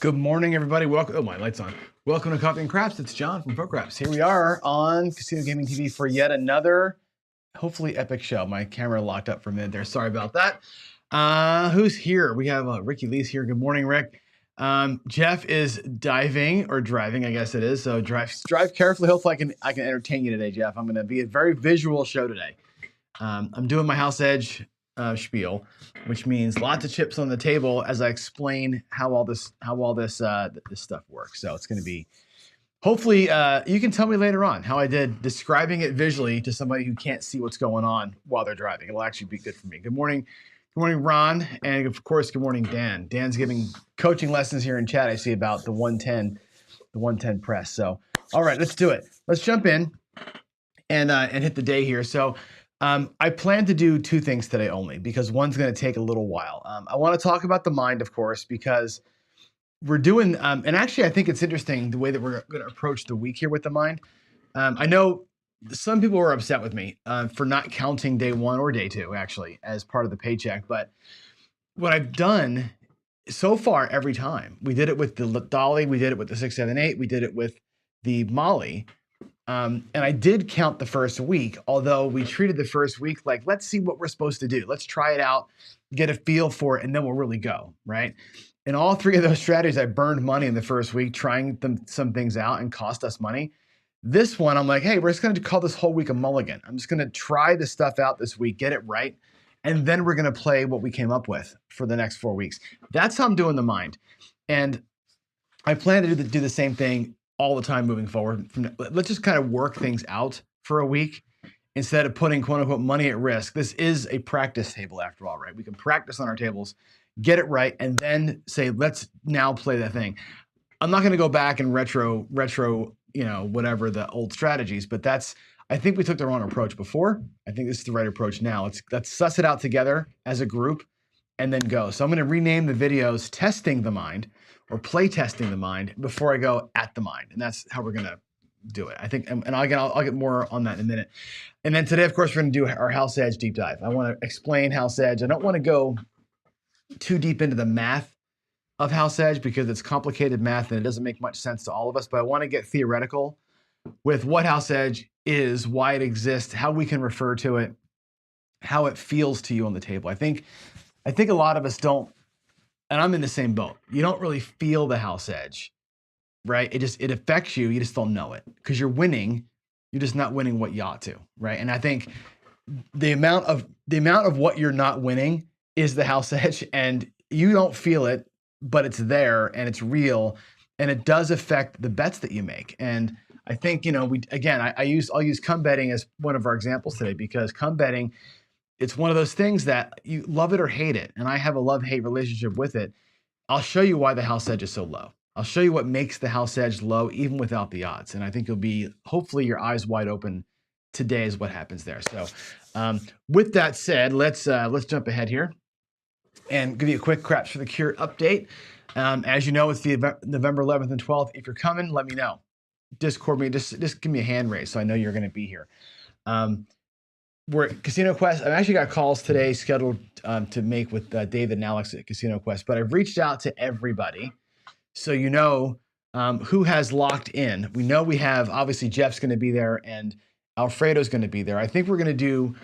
Good morning, everybody. Welcome. Oh, my light's on. Welcome to Coffee and Craps. It's John from ProCraps. Here we are on Casino Gaming TV for yet another, hopefully epic show. My camera locked up for a minute there. Sorry about that. Who's here? We have Ricky Lee's here. Good morning, Rick. Jeff is diving or driving, I guess it is. So drive carefully. Hopefully, I can entertain you today, Jeff. I'm going to be a very visual show today. I'm doing my house edge spiel, which means lots of chips on the table as I explain how all this stuff works. So it's going to be, hopefully, you can tell me later on how I did describing it visually to somebody who can't see what's going on while they're driving. It'll actually be good for me. Good morning, Ron, and of course, good morning, Dan. Dan's giving coaching lessons here in chat. I see about the 110 press. So, all right, let's do it. Let's jump in and hit the day here. So. I plan to do two things today only because one's going to take a little while. I want to talk about the mind, of course, because we're doing, and actually I think it's interesting the way that we're going to approach the week here with the mind. I know some people were upset with me for not counting day one or day two, actually, as part of the paycheck. But what I've done so far every time, we did it with the Dolly, we did it with the 678, we did it with the Molly. And I did count the first week, although we treated the first week like, let's see what we're supposed to do. Let's try it out, get a feel for it, and then we'll really go, right? In all three of those strategies, I burned money in the first week trying some things out and cost us money. This one, I'm like, hey, we're just going to call this whole week a mulligan. I'm just going to try this stuff out this week, get it right, and then we're going to play what we came up with for the next 4 weeks. That's how I'm doing the mind. And I plan to do the same thing all the time moving forward. Let's just kind of work things out for a week instead of putting quote unquote money at risk. This is a practice table after all, right? We can practice on our tables, get it right, and then say, let's now play that thing. I'm not going to go back and retro, whatever the old strategies, but I think we took the wrong approach before. I think this is the right approach now. Let's suss it out together as a group and then go. So I'm going to rename the videos Testing the Mind or Play Testing the Mind before I go At the Mind. And that's how we're going to do it. I think, and I'll get more on that in a minute. And then today, of course, we're going to do our House Edge deep dive. I want to explain House Edge. I don't want to go too deep into the math of House Edge because it's complicated math and it doesn't make much sense to all of us, but I want to get theoretical with what House Edge is, why it exists, how we can refer to it, how it feels to you on the table. I think a lot of us don't, and I'm in the same boat. You don't really feel the house edge, right? It affects you. You just don't know it because you're winning. You're just not winning what you ought to, right? And I think the amount of what you're not winning is the house edge, and you don't feel it, but it's there and it's real, and it does affect the bets that you make. And I think I'll use come betting as one of our examples today because come betting. It's one of those things that you love it or hate it. And I have a love-hate relationship with it. I'll show you why the house edge is so low. I'll show you what makes the house edge low, even without the odds. And I think you'll be, hopefully your eyes wide open today is what happens there. So with that said, let's jump ahead here and give you a quick Craps for the Cure update. As you know, it's the November 11th and 12th. If you're coming, let me know. Discord me, just give me a hand raise so I know you're going to be here. We're at Casino Quest. I've actually got calls today scheduled to make with David and Alex at Casino Quest, but I've reached out to everybody so you know who has locked in. We know we have, obviously, Jeff's going to be there and Alfredo's going to be there. I think we're going to do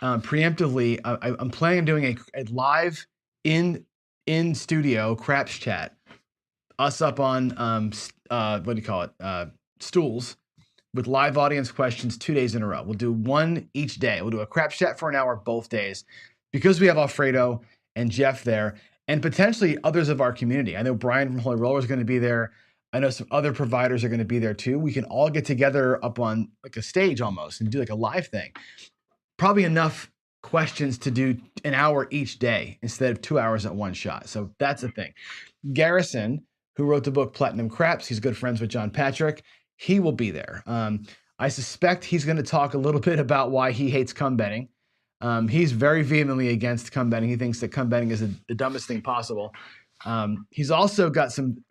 preemptively, I'm planning on doing a live in studio Craps chat, us up on, stools, with live audience questions 2 days in a row. We'll do one each day. We'll do a Craps chat for an hour both days because we have Alfredo and Jeff there and potentially others of our community. I know Brian from Holy Roller is going to be there. I know some other providers are going to be there too. We can all get together up on like a stage almost and do like a live thing. Probably enough questions to do an hour each day instead of 2 hours at one shot. So that's the thing. Garrison, who wrote the book Platinum Craps, he's good friends with John Patrick. He will be there. I suspect he's going to talk a little bit about why he hates come betting. He's very vehemently against come betting. He thinks that come betting is the dumbest thing possible. He's also got some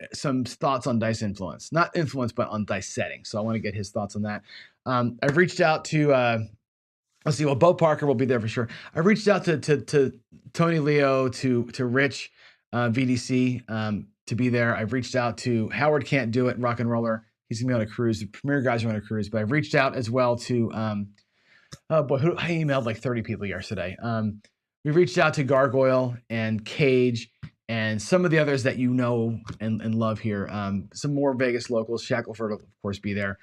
thoughts on dice influence, not influence, but on dice setting. So I want to get his thoughts on that. I've reached out to, let's see, well, Bo Parker will be there for sure. I reached out to Tony Leo, to Rich, VDC, to be there. I've reached out to Howard, can't do it, Rock and Roller. He's gonna be on a cruise. The premier guys are on a cruise, but I've reached out as well to oh boy, I emailed like 30 people yesterday. We reached out to Gargoyle and Cage and some of the others that you know and love here. Some more Vegas locals. Shackelford will, of course, be there.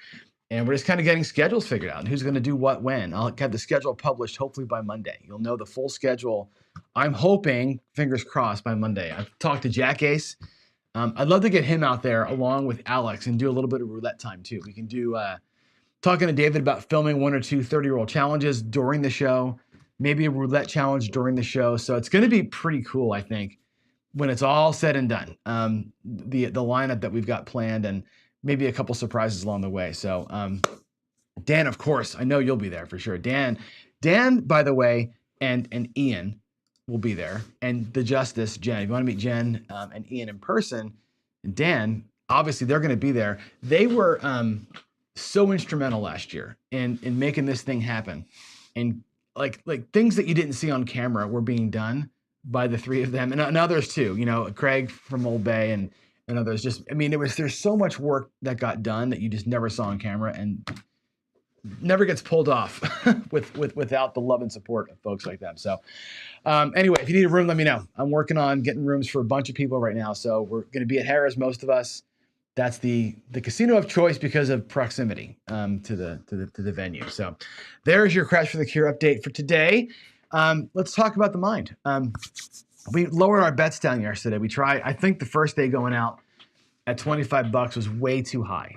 And we're just kind of getting schedules figured out and who's going to do what when. I'll have the schedule published hopefully by Monday. You'll know the full schedule. I'm hoping, fingers crossed, by Monday. I've talked to Jack Ace. I'd love to get him out there along with Alex and do a little bit of roulette time too. We can do talking to David about filming 1 or 2 30-year-old challenges during the show, maybe a roulette challenge during the show. So it's going to be pretty cool, I think, when it's all said and done. The lineup that we've got planned and maybe a couple surprises along the way. So Dan, of course, I know you'll be there for sure. Dan, by the way, and Ian will be there. And the Justice, Jen. If you want to meet Jen and Ian in person, and Dan, obviously they're going to be there. They were so instrumental last year in making this thing happen. And like things that you didn't see on camera were being done by the 3 of them and others too. You know, Craig from Old Bay and others. Just, I mean, there's so much work that got done that you just never saw on camera and never gets pulled off without the love and support of folks like them. So anyway, if you need a room, let me know. I'm working on getting rooms for a bunch of people right now. So we're going to be at Harrah's, most of us. That's the casino of choice because of proximity to the venue. So there's your Crash for the Cure update for today. Let's talk about the Mind. We lowered our bets down yesterday. We tried, I think the first day going out at $25 was way too high.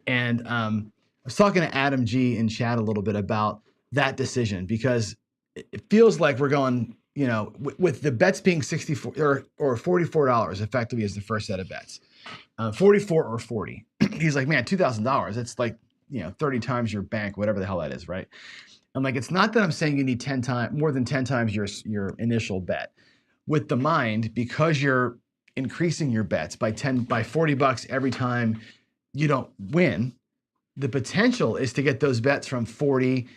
And I was talking to Adam G in chat a little bit about that decision because it feels like we're going, you know, with the bets being $64 or $44 effectively is the first set of bets. 44 or 40. He's like, man, $2,000. It's like, you know, 30 times your bank, whatever the hell that is, right? I'm like, it's not that I'm saying you need 10 times, more than 10 times your initial bet. With the Mind, because you're increasing your bets by $40 every time you don't win, the potential is to get those bets from 40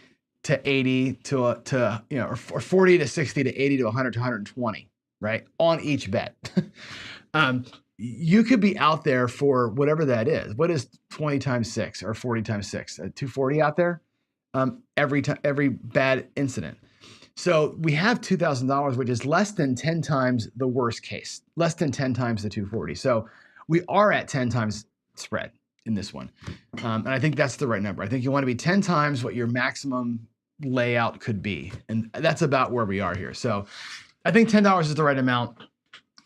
to 80 to you know, or 40 to 60 to 80 to 100 to 120, right? On each bet. You could be out there for whatever that is. What is 20 times 6 or 40 times 6? 240 out there every bad incident. So we have $2,000, which is less than 10 times the worst case, less than 10 times the 240. So we are at 10 times spread in this one. And I think that's the right number. I think you want to be 10 times what your maximum layout could be. And that's about where we are here. So I think $10 is the right amount.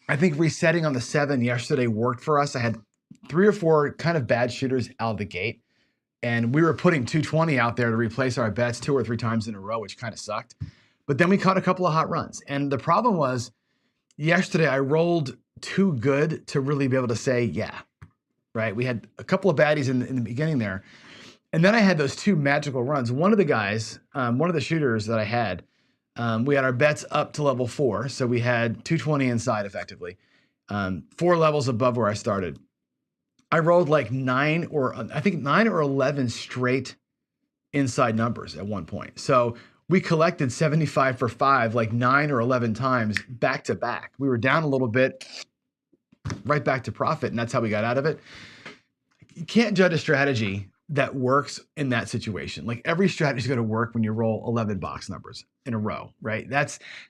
I think resetting on the 7 yesterday worked for us. I had 3 or 4 kind of bad shooters out of the gate. And we were putting 220 out there to replace our bets 2 or 3 times in a row, which kind of sucked. But then we caught a couple of hot runs. And the problem was yesterday I rolled too good to really be able to say, yeah, right? We had a couple of baddies in the beginning there. And then I had those 2 magical runs. One of the guys, one of the shooters that I had, we had our bets up to level 4. So we had 220 inside effectively, 4 levels above where I started. I rolled like 9 or 11 straight inside numbers at one point. So we collected 75 for 5, like 9 or 11 times back to back. We were down a little bit, right back to profit, and that's how we got out of it. You can't judge a strategy that works in that situation. Like every strategy is going to work when you roll 11 box numbers in a row, right?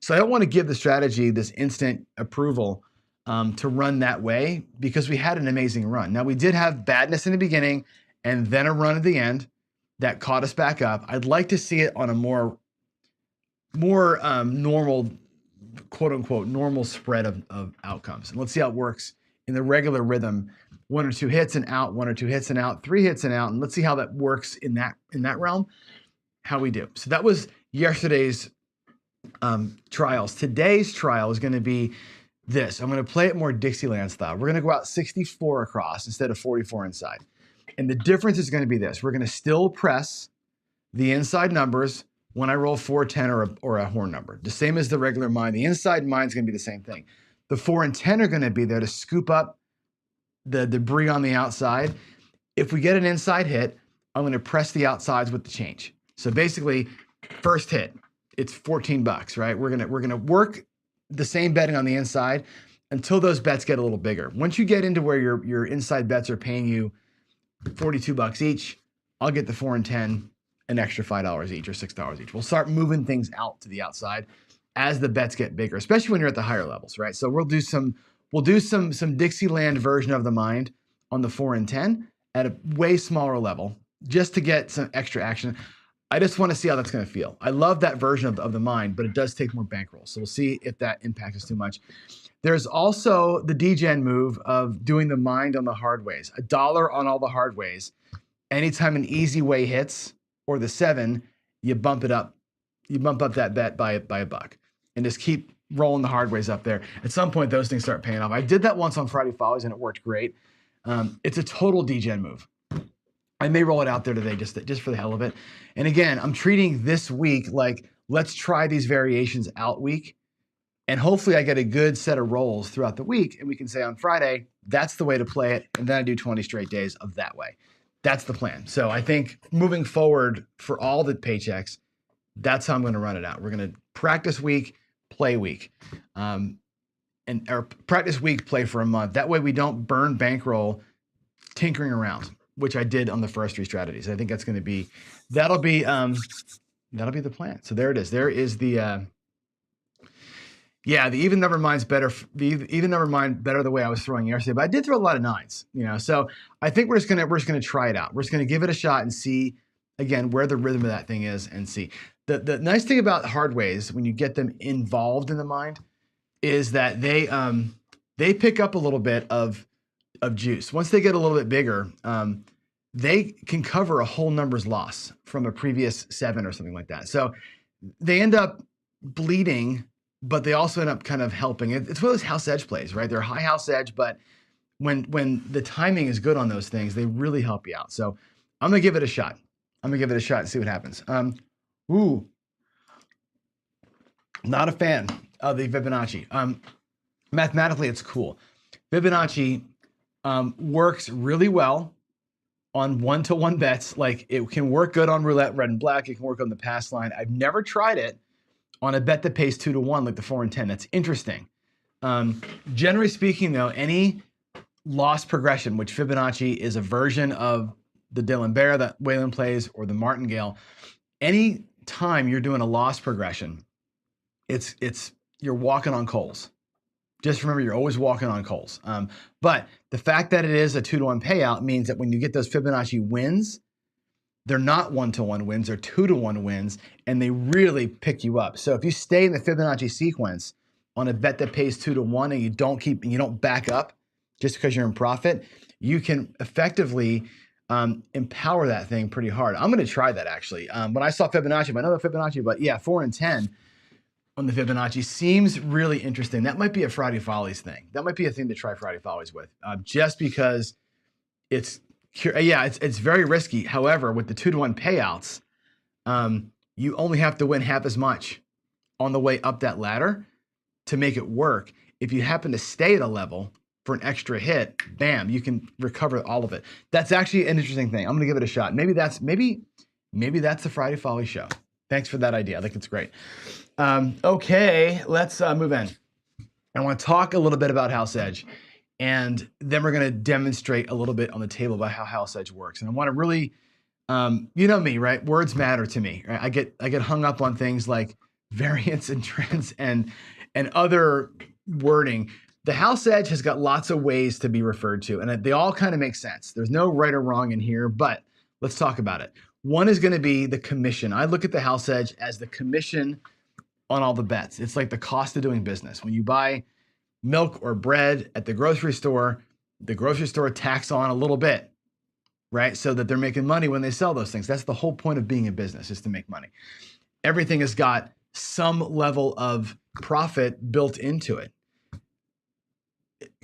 So I don't want to give the strategy this instant approval to run that way because we had an amazing run. Now we did have badness in the beginning and then a run at the end that caught us back up. I'd like to see it on a more normal, quote unquote, normal spread of outcomes. And let's see how it works in the regular rhythm. 1 or 2 hits and out, 1 or 2 hits and out, 3 hits and out. And let's see how that works in that realm, how we do. So that was yesterday's trials. Today's trial is going to be this. I'm going to play it more Dixieland style. We're going to go out 64 across instead of 44 inside. And the difference is going to be this. We're going to still press the inside numbers when I roll 4, 10, or a horn number. The same as the regular Mind. The inside Mind is going to be the same thing. The 4 and 10 are going to be there to scoop up the debris on the outside. If we get an inside hit, I'm going to press the outsides with the change. So basically, first hit, it's $14, right? We're going to work the same betting on the inside, until those bets get a little bigger. Once you get into where your inside bets are paying you $42 each, I'll get the 4 and 10 an extra $5 each or $6 each. We'll start moving things out to the outside as the bets get bigger, especially when you're at the higher levels, right? So we'll do some Dixieland version of the mind on the 4 and 10 at a way smaller level, just to get some extra action. I just want to see how that's going to feel. I love that version of the mind, but it does take more bankroll. So we'll see if that impacts us too much. There's also the degen move of doing the mind on the hard ways. $1 on all the hard ways. Anytime an easy way hits, or the 7, you bump it up. You bump up that bet by $1 and just keep rolling the hard ways up there. At some point, those things start paying off. I did that once on Friday Follies and it worked great. It's a total degen move. I may roll it out there today just for the hell of it. And again, I'm treating this week like, let's try these variations out week. And hopefully I get a good set of rolls throughout the week. And we can say on Friday, that's the way to play it. And then I do 20 straight days of that way. That's the plan. So I think moving forward for all the paychecks, that's how I'm going to run it out. We're going to practice week, play week, or practice week, play for a month. That way we don't burn bankroll tinkering around, which I did on the first 3 strategies. I think that's going to be, that'll be the plan. So there it is. There is the even number mind's better. The even number mind better the way I was throwing yesterday, but I did throw a lot of 9s, So I think we're just gonna try it out. We're just gonna give it a shot and see again where the rhythm of that thing is and see. The nice thing about hard ways when you get them involved in the mind is that they pick up a little bit of juice. Once they get a little bit bigger, they can cover a whole numbers loss from a previous 7 or something like that. So they end up bleeding, but they also end up kind of helping. It's one of those house edge plays, right? They're high house edge, but when the timing is good on those things, they really help you out. So I'm gonna give it a shot. And see what happens. Not a fan of the Fibonacci. Mathematically, it's cool. Fibonacci works really well on 1-to-1 bets. Like it can work good on roulette, red and black. It can work on the pass line. I've never tried it on a bet that pays 2-to-1, like the 4 and 10. That's interesting. Generally speaking, though, any loss progression, which Fibonacci is a version of the Dylan Bear that Whalen plays or the Martingale, any time you're doing a loss progression, you're walking on coals. Just remember, you're always walking on coals. But the fact that it is a 2-to-1 payout means that when you get those Fibonacci wins, they're not 1-to-1 wins, they're 2-to-1 wins, and they really pick you up. So if you stay in the Fibonacci sequence on a bet that pays 2-to-1 and you don't back up just because you're in profit, you can effectively empower that thing pretty hard. I'm going to try that actually. When I saw Fibonacci, I know the Fibonacci, but yeah, 4 and 10 on the Fibonacci seems really interesting. That might be a Friday Follies thing. That might be a thing to try Friday Follies with, just because it's very risky. However, with the 2-to-1 payouts, you only have to win half as much on the way up that ladder to make it work. If you happen to stay at a level for an extra hit, bam, you can recover all of it. That's actually an interesting thing. I'm gonna give it a shot. Maybe that's the Friday Follies show. Thanks for that idea. I think it's great. Okay, let's move in. I want to talk a little bit about house edge. And then we're going to demonstrate a little bit on the table about how house edge works. And I want to really, you know me, right? Words matter to me. Right? I get hung up on things like variance and trends and other wording. The house edge has got lots of ways to be referred to, and they all kind of make sense. There's no right or wrong in here, but let's talk about it. One is going to be the commission. I look at the house edge as the commission on all the bets. It's like the cost of doing business. When you buy milk or bread at the grocery store tacks on a little bit, right? So that they're making money when they sell those things. That's the whole point of being in business, is to make money. Everything has got some level of profit built into it.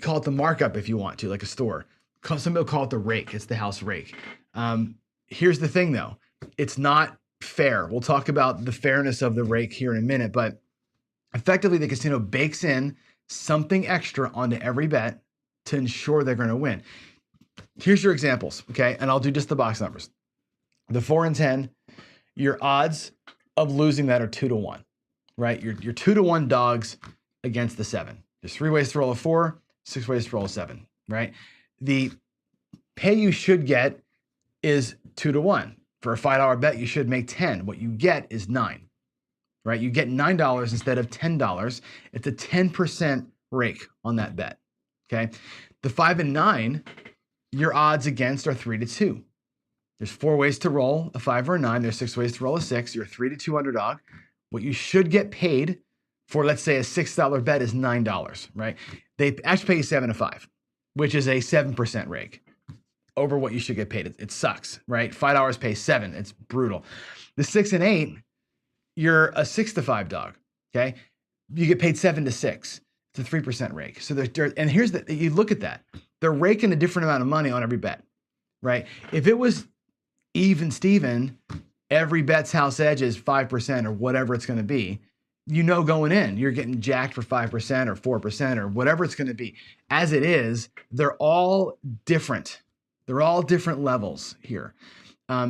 Call it the markup if you want to, like a store. Some people call it the rake. It's the house rake. Here's the thing though. It's not fair. We'll talk about the fairness of the rake here in a minute, but effectively the casino bakes in something extra onto every bet to ensure they're going to win. Here's your examples, okay? And I'll do just the box numbers. The 4 and 10, your odds of losing that are 2-to-1, right? Your 2-to-1 dogs against the 7. There's 3 ways to roll a 4, 6 ways to roll a 7, right? The pay you should get is 2 to 1. For a $5 bet, you should make 10. What you get is 9, right? You get $9 instead of $10. It's a 10% rake on that bet, okay? The 5 and 9, your odds against are 3 to 2. There's 4 ways to roll a 5 or a 9. There's 6 ways to roll a 6. You're 3 to 2 underdog. What you should get paid for, let's say, a $6 bet is $9, right? They actually pay you 7 to 5, which is a 7% rake over what you should get paid. It sucks, right? $5 pays 7. It's brutal. The 6 and 8, you're a 6 to 5 dog, okay? You get paid 7 to 6. It's a 3% rake. So and here's you look at that. They're raking a different amount of money on every bet, right? If it was even Steven, every bet's house edge is 5% or whatever it's going to be, you know, going in, you're getting jacked for 5% or 4% or whatever it's going to be. As it is, they're all different. They're all different levels here.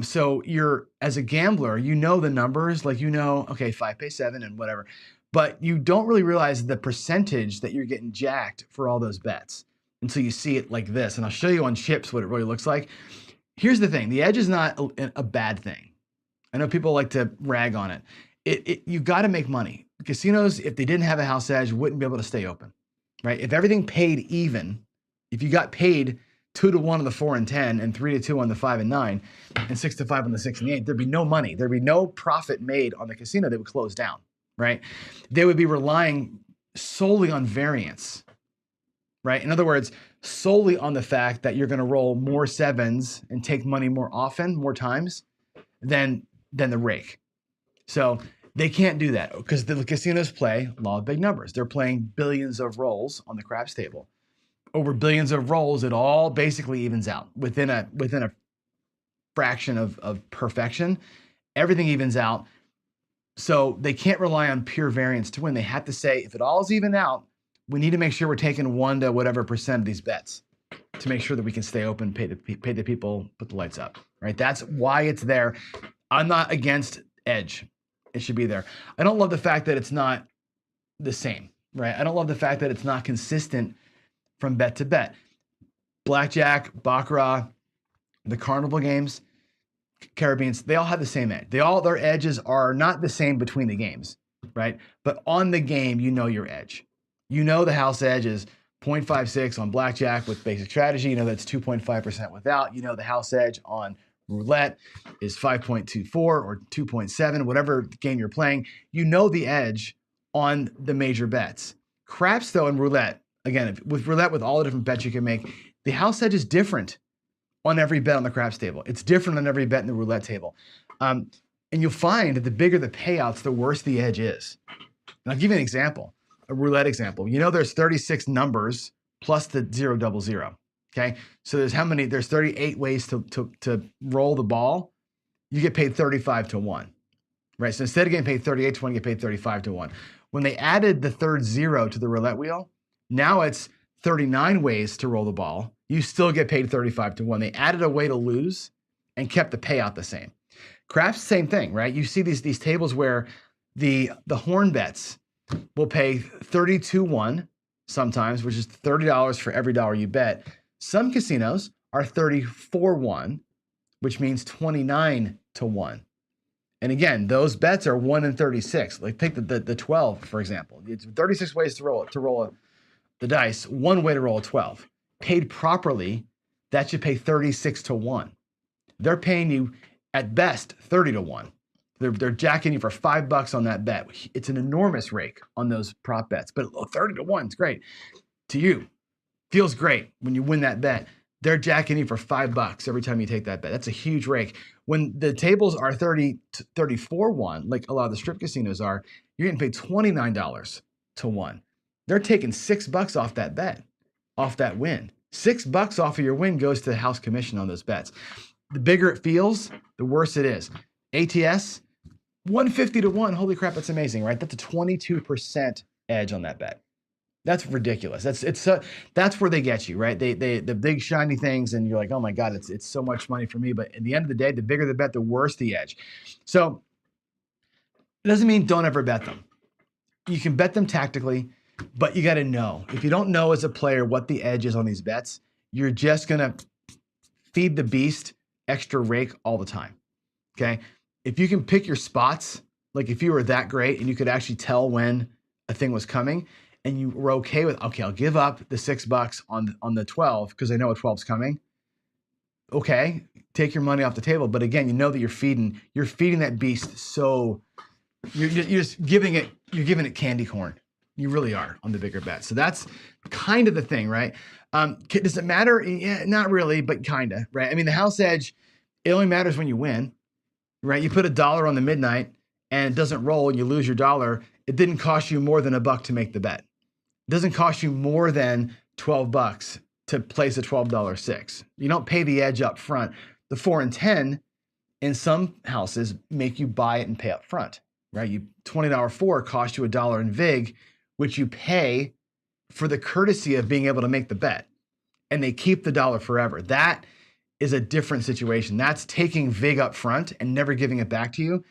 So you're, as a gambler, you know the numbers, like, you know, okay, 5 pays 7 and whatever, but you don't really realize the percentage that you're getting jacked for all those bets until you see it like this. And I'll show you on chips what it really looks like. Here's the thing. The edge is not a bad thing. I know people like to rag on it. You got to make money. Casinos, if they didn't have a house edge, wouldn't be able to stay open, right? If everything paid even, if you got paid 2 to 1 on the 4 and 10 and 3 to 2 on the 5 and 9 and 6 to 5 on the 6 and 8, there'd be no money. There'd be no profit made on the casino. They would close down, right? They would be relying solely on variance, right? In other words, solely on the fact that you're going to roll more 7s and take money more often, more times than the rake. So they can't do that because the casinos play law of big numbers. They're playing billions of rolls on the craps table. Over billions of rolls, it all basically evens out within a fraction of perfection. Everything evens out. So they can't rely on pure variance to win. They have to say, if it all's even out, we need to make sure we're taking 1 to whatever percent of these bets to make sure that we can stay open, pay the people, put the lights up, right? That's why it's there. I'm not against edge. It should be there. I don't love the fact that it's not the same, right? I don't love the fact that it's not consistent from bet to bet. Blackjack, Baccarat, the carnival games, Caribbeans, they all have the same edge. Their edges are not the same between the games, right? But on the game, you know your edge. You know the house edge is 0.56 on blackjack with basic strategy. You know that's 2.5% without. You know the house edge on roulette is 5.24 or 2.7, whatever game you're playing. You know the edge on the major bets. Craps, though, and roulette, again, with roulette, with all the different bets you can make, the house edge is different on every bet on the craps table. It's different on every bet in the roulette table. And you'll find that the bigger the payouts, the worse the edge is. And I'll give you an example, a roulette example. You know there's 36 numbers plus the 000, okay? So there's 38 ways to roll the ball. You get paid 35 to 1, right? So instead of getting paid 38 to 1, you get paid 35 to 1. When they added the third 0 to the roulette wheel, now it's 39 ways to roll the ball. You still get paid 35 to 1. They added a way to lose and kept the payout the same. Craps, same thing, right? You see these tables where the horn bets will pay 32-1 sometimes, which is $30 for every dollar you bet. Some casinos are 34-1, which means 29 to 1. And again, those bets are 1 in 36. Like take the 12, for example. It's 36 ways to roll the dice, 1 way to roll a 12. Paid properly, that should pay 36 to 1. They're paying you at best 30 to 1. They're jacking you for $5 on that bet. It's an enormous rake on those prop bets, but 30 to 1 is great. To you, feels great when you win that bet. They're jacking you for $5 every time you take that bet. That's a huge rake. When the tables are 34-1, like a lot of the strip casinos are, you're getting paid $29 to 1. They're taking $6 off that bet, off that win. $6 off of your win goes to the house commission on those bets. The bigger it feels, the worse it is. ATS, 150 to 1. Holy crap, that's amazing, right? That's a 22% edge on that bet. That's ridiculous. That's where they get you, right? The big shiny things, and you're like, oh my God, it's so much money for me. But at the end of the day, the bigger the bet, the worse the edge. So it doesn't mean don't ever bet them. You can bet them tactically. But you got to know. If you don't know as a player what the edge is on these bets, you're just going to feed the beast extra rake all the time. Okay? If you can pick your spots, like if you were that great and you could actually tell when a thing was coming and you were okay with, okay, I'll give up the $6 on the 12 because I know a 12's coming. Okay, take your money off the table. But again, you know that you're feeding that beast. So you're just giving it candy corn. You really are on the bigger bet. So that's kind of the thing, right? Does it matter? Yeah, not really, but kind of, right? I mean, the house edge, it only matters when you win, right? You put $1 on the midnight and it doesn't roll and you lose your $1. It didn't cost you more than $1 to make the bet. It doesn't cost you more than $12 to place a $12 6. You don't pay the edge up front. The 4 and 10 in some houses make you buy it and pay up front, right? You $20 4 cost you $1 in VIG, which you pay for the courtesy of being able to make the bet. And they keep the $1 forever. That is a different situation. That's taking VIG up front and never giving it back to you.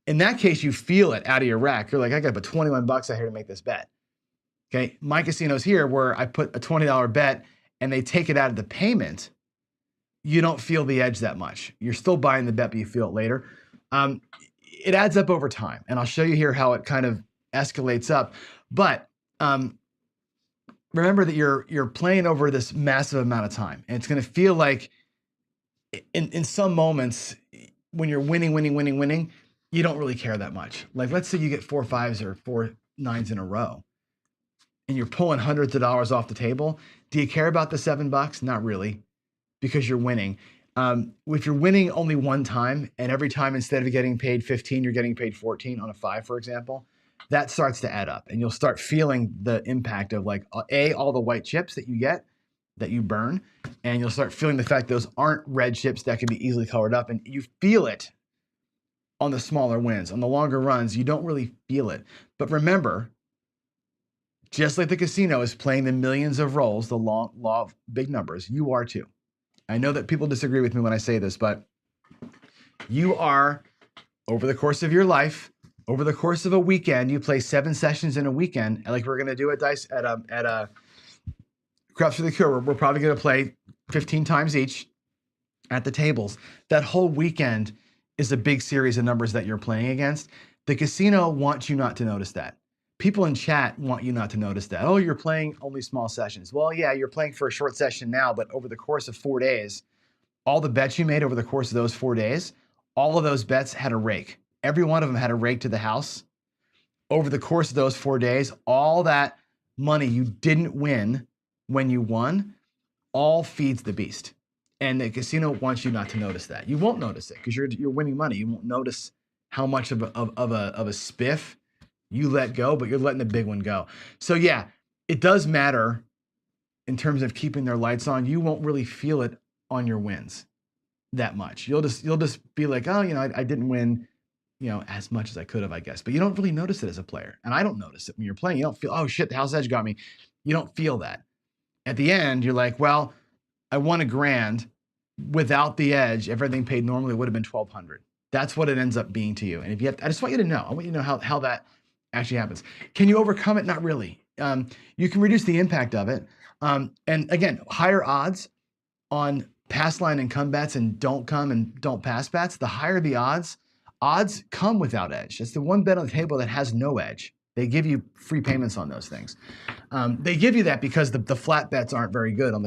In that case, you feel it out of your rack. You're like, I got to put 21 bucks out here to make this bet. Okay, my casino's here where I put a $20 bet and they take it out of the payment. You don't feel the edge that much. You're still buying the bet, but you feel it later. It adds up over time. And I'll show you here how it kind of escalates up. But remember that you're playing over this massive amount of time. And it's going to feel like in some moments when you're winning, you don't really care that much. Like let's say you get 4 5s or 4 9s in a row and you're pulling hundreds of dollars off the table. Do you care about the $7? Not really, because you're winning. If you're winning only one time and every time instead of getting paid 15, you're getting paid 14 on a 5, for example, that starts to add up and you'll start feeling the impact of like all the white chips that you get, that you burn, and you'll start feeling the fact those aren't red chips that can be easily colored up, and you feel it on the smaller wins. On the longer runs, you don't really feel it. But remember, just like the casino is playing the millions of rolls, the law of big numbers, you are too. I know that people disagree with me when I say this, but you are, over the course of your life, over the course of a weekend, you play 7 sessions in a weekend, like we're going to do at Craps for the Cure. We're probably going to play 15 times each at the tables. That whole weekend is a big series of numbers that you're playing against. The casino wants you not to notice that. People in chat want you not to notice that. Oh, you're playing only small sessions. Well, yeah, you're playing for a short session now, but over the course of 4 days, all the bets you made over the course of those 4 days, all of those bets had a rake. Every one of them had a rake to the house. Over the course of those 4 days, all that money you didn't win when you won, all feeds the beast. And the casino wants you not to notice that. You won't notice it because you're winning money. You won't notice how much of a spiff you let go, but you're letting the big one go. So yeah, it does matter in terms of keeping their lights on. You won't really feel it on your wins that much. You'll just be like, oh, I didn't win, as much as I could have, I guess. But you don't really notice it as a player. And I don't notice it when you're playing. You don't feel, oh shit, the house edge got me. You don't feel that. At the end, you're like, well, I won $1,000 without the edge. If everything paid normally, it would have been $1,200. That's what it ends up being to you. And I just want you to know. I want you to know how that actually happens. Can you overcome it? Not really. You can reduce the impact of it. And again, higher odds on pass line and come bets and don't come and don't pass bets. The higher the odds come without edge. It's the one bet on the table that has no edge. They give you free payments on those things. They give you that because the flat bets aren't very good on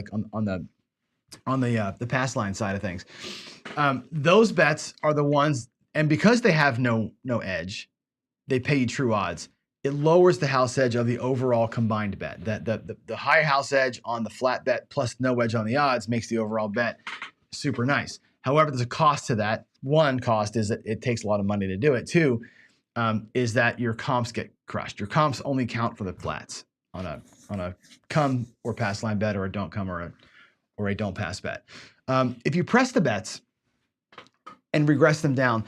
the pass line side of things. Those bets are the ones, and because they have no edge, they pay you true odds. It lowers the house edge of the overall combined bet. The high house edge on the flat bet plus no edge on the odds makes the overall bet super nice. However, there's a cost to that. One cost is that it takes a lot of money to do it. Two is that your comps get crushed. Your comps only count for the flats on a come or pass line bet or a don't come or a don't pass bet. If you press the bets and regress them down,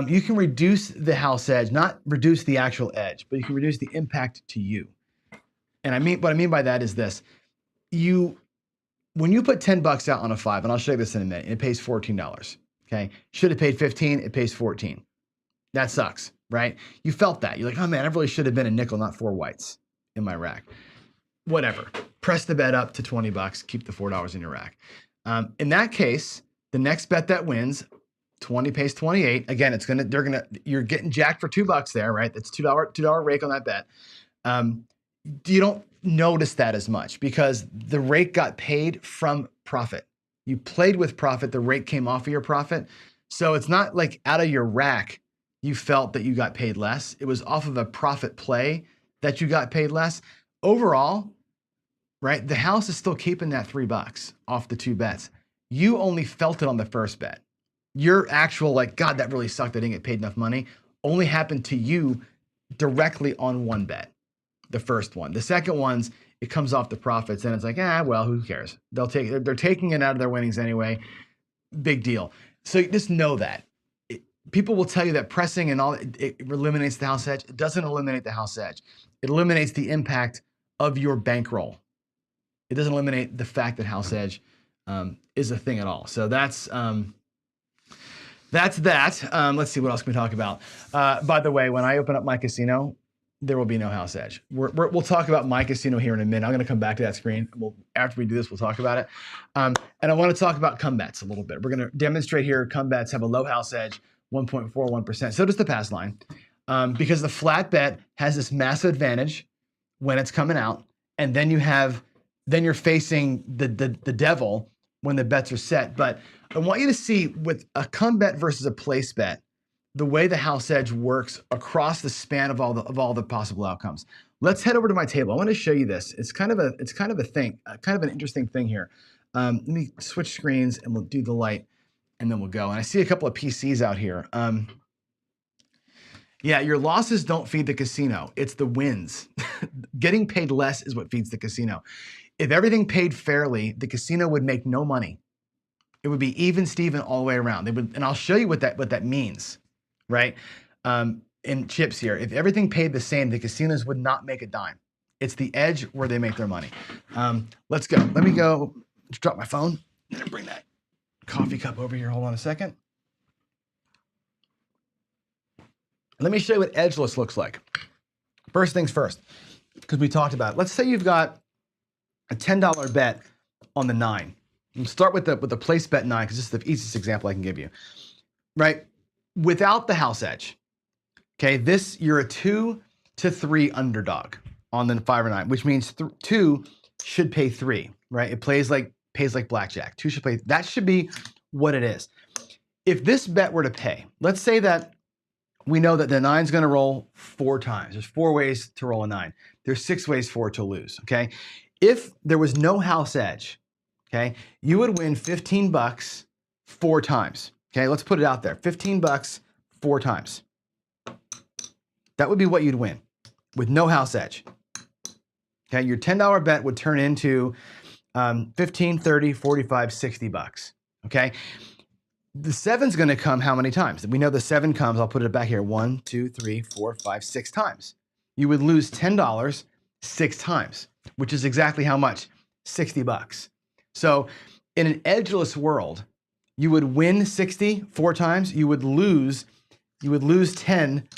you can reduce the house edge, not reduce the actual edge, but you can reduce the impact to you. And what I mean by that is this. When you put $10 out on a 5, and I'll show you this in a minute, and it pays $14. Okay. Should have paid 15, it pays 14. That sucks, right? You felt that. You're like, oh man, I really should have been a nickel, not 4 whites. in my rack. Whatever. Press the bet up to 20 bucks, keep the $4 in your rack. In that case, the next bet that wins, 20 pays 28. Again, you're getting jacked for $2 there, right? That's $2 rake on that bet. You don't notice that as much because the rake got paid from profit. You played with profit, the rake came off of your profit. So it's not like out of your rack, you felt that you got paid less. It was off of a profit play that you got paid less. Overall, right, the house is still keeping that $3 off the 2 bets. You only felt it on the first bet. Your actual, like, God, that really sucked, I didn't get paid enough money, only happened to you directly on 1 bet, the first one. The second one's, it comes off the profits, and it's like, well, who cares? They're taking it out of their winnings anyway. Big deal. So just know that. People will tell you that pressing and all, it eliminates the house edge. It doesn't eliminate the house edge. It eliminates the impact of your bankroll. It doesn't eliminate the fact that house edge is a thing at all. So that's that. Let's see, what else can we talk about? By the way, when I open up my casino, there will be no house edge. We'll talk about my casino here in a minute. I'm going to come back to that screen. After we do this, we'll talk about it. And I want to talk about come bets a little bit. We're going to demonstrate here come bets have a low house edge, 1.41%. So does the pass line, because the flat bet has this massive advantage when it's coming out, and then you're facing the devil when the bets are set. But I want you to see with a come bet versus a place bet, the way the house edge works across the span of all the possible outcomes. Let's head over to my table. I want to show you this. It's kind of a thing, kind of an interesting thing here. Let me switch screens and we'll do the light, and then we'll go. And I see a couple of PCs out here. Yeah, your losses don't feed the casino. It's the wins. Getting paid less is what feeds the casino. If everything paid fairly, the casino would make no money. It would be even Steven all the way around. And I'll show you what that means, right? In chips here, if everything paid the same, the casinos would not make a dime. It's the edge where they make their money. Let's go. Let me go. Just drop my phone and bring that coffee cup over here. Hold on a second. Let me show you what edgeless looks like. First things first, because we talked about it. Let's say you've got a $10 bet on the 9. We'll start with the place bet 9, because this is the easiest example I can give you, right? Without the house edge, okay, you're a 2 to 3 underdog on the 5 or 9, which means 2 should pay 3, right? It pays like blackjack. 2 should pay. That should be what it is. If this bet were to pay, let's say that we know that the 9's going to roll 4 times. There's 4 ways to roll a 9. There's 6 ways for it to lose, okay? If there was no house edge, okay, you would win $15 4 times. Okay, let's put it out there. $15 4 times. That would be what you'd win with no house edge. Okay, your $10 bet would turn into 15, 30, 45, $60. Okay, the 7's going to come how many times? We know the 7 comes. I'll put it back here. 1, 2, 3, 4, 5, 6 times. You would lose $10 6 times, which is exactly how much? $60. So in an edgeless world, you would win 60 4 times. You would lose 10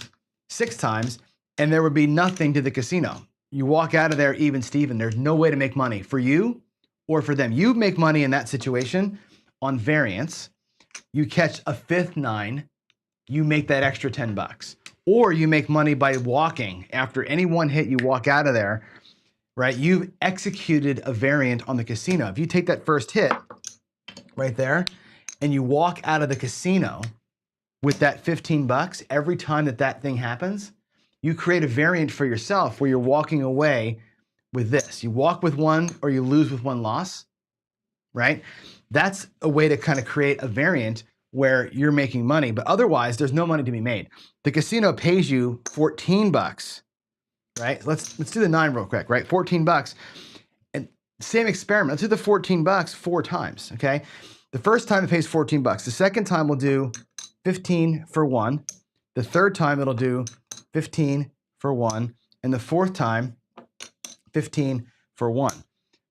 6 times, and there would be nothing to the casino. You walk out of there even Steven. There's no way to make money for you or for them. You make money in that situation on variance. You catch a 5th 9, you make that extra $10. Or you make money by walking. After any one hit, you walk out of there, right? You've executed a variant on the casino. If you take that first hit right there and you walk out of the casino with that $15, every time that thing happens, you create a variant for yourself where you're walking away with this. You walk with 1 or you lose with 1 loss, right? That's a way to kind of create a variant where you're making money, but otherwise there's no money to be made. The casino pays you $14, right? Let's do the 9 real quick, right? $14, and same experiment. Let's do the $14 4 times, okay? The first time it pays $14. The second time we'll do 15 for 1. The third time it'll do 15 for 1, and the fourth time 15 for 1.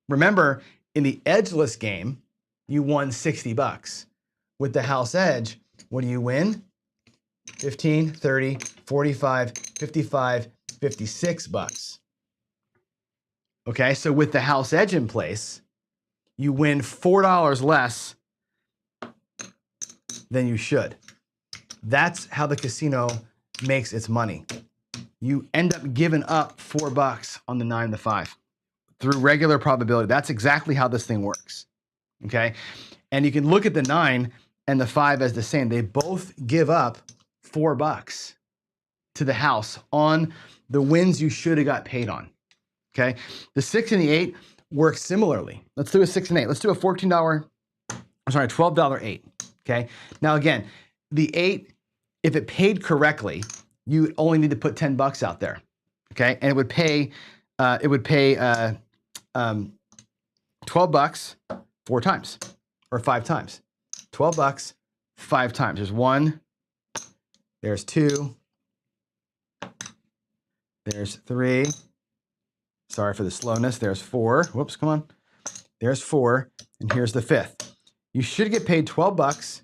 Remember, in the edgeless game, you won $60. With the house edge, what do you win? 15, 30, 45, 55, $56. Okay, so with the house edge in place, you win $4 less than you should. That's how the casino makes its money. You end up giving up $4 on the 9 and the 5 through regular probability. That's exactly how this thing works. Okay, and you can look at the 9 and the 5 as the same. They both give up $4 to the house on the wins you should have got paid on. Okay, the 6 and the 8 work similarly. Let's do a 6 and 8. Let's do a $12 8. Okay, now again, the 8, if it paid correctly, you only need to put $10 out there. Okay, and it would pay $12 4 times or 5 times. $12 5 times. There's 1, there's 2, there's 3. Sorry for the slowness. There's 4. Whoops, come on. There's 4, and here's the 5th. You should get paid $12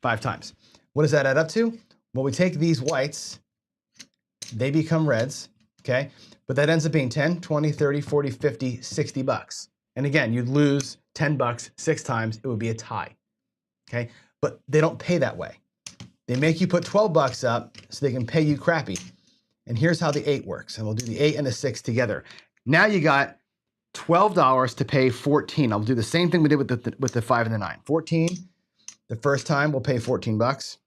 5 times. What does that add up to? Well, we take these whites, they become reds, okay? But that ends up being 10, 20, 30, 40, 50, $60. And again, you'd lose $10 6 times, it would be a tie, okay? But they don't pay that way. They make you put $12 up so they can pay you crappy. And here's how the 8 works. And we'll do the 8 and the 6 together. Now you got $12 to pay 14. I'll do the same thing we did with the 5 and the 9. 14, the first time we'll pay $14.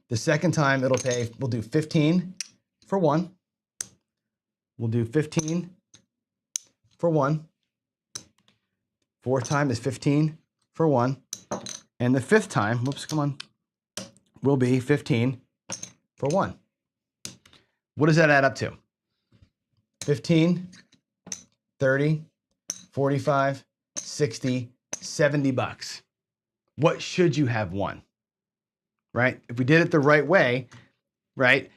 The second time we'll do 15 for 1. We'll do 15 for 1. Fourth time is 15 for 1. And the 5th time, whoops, come on, will be 15 for 1. What does that add up to? 15, 30, 45, 60, $70. What should you have won? Right? If we did it the right way, right,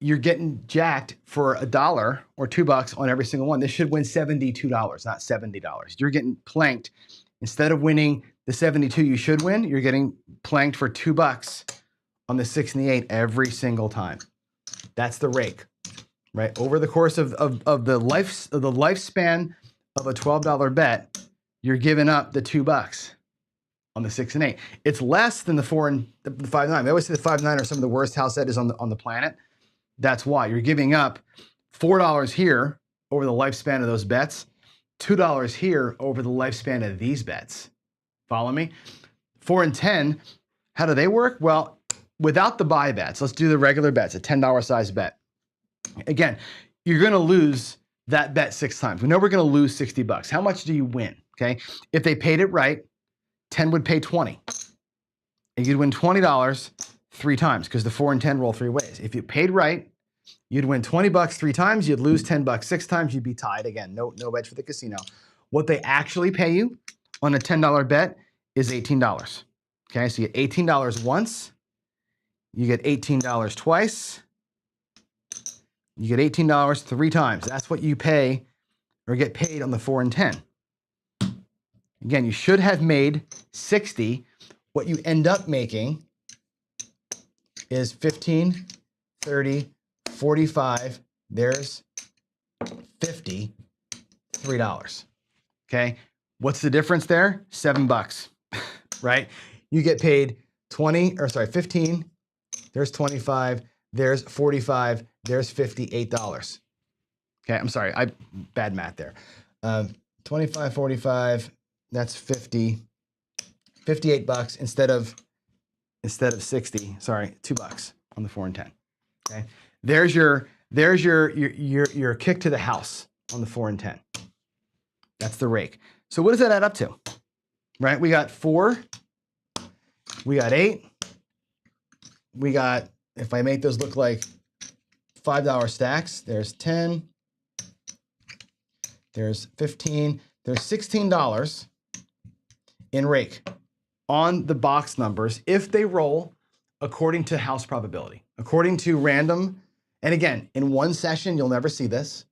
you're getting jacked for $1 or $2 on every single one. This should win $72, not $70. You're getting planked. Instead of winning the 72 you should win, you're getting planked for $2 on the 6 and the 8 every single time. That's the rake, right? Over the course of the lifespan of a $12 bet, you're giving up the $2 on the 6 and 8. It's less than the 4 and the 5 and 9. They always say the 5 and 9 are some of the worst house edges on the planet. That's why you're giving up $4 here over the lifespan of those bets, $2 here over the lifespan of these bets. Follow me? 4 and 10, how do they work? Well, without the buy bets, let's do the regular bets, a $10 size bet. Again, you're going to lose that bet 6 times. We know we're going to lose $60. How much do you win? Okay, if they paid it right, 10 would pay 20. And you'd win $20 3 times because the 4 and 10 roll 3 ways. If you paid right, you'd win $20 3 times. You'd lose $10 6 times. You'd be tied. Again, no edge for the casino. What they actually pay you on a $10 bet is $18. Okay, so you get $18 once. You get $18 twice. You get $18 3 times. That's what you pay or get paid on the 4 and 10. Again, you should have made 60. What you end up making is 15, 30, 45. There's 50, $3. Okay, what's the difference there? $7, right? You get paid 15. There's 25. There's 45. There's $58. Okay, I'm sorry, bad math there. 25, 45. That's 50, $58 instead of 60. Sorry, $2 on the 4 and 10. Okay, there's your kick to the house on the 4 and 10. That's the rake. So what does that add up to? Right, we got 4, we got 8, we got, if I make those look like $5 stacks, there's 10, there's 15, there's $16 in rake on the box numbers if they roll according to house probability, according to random. And again, in one session, you'll never see this.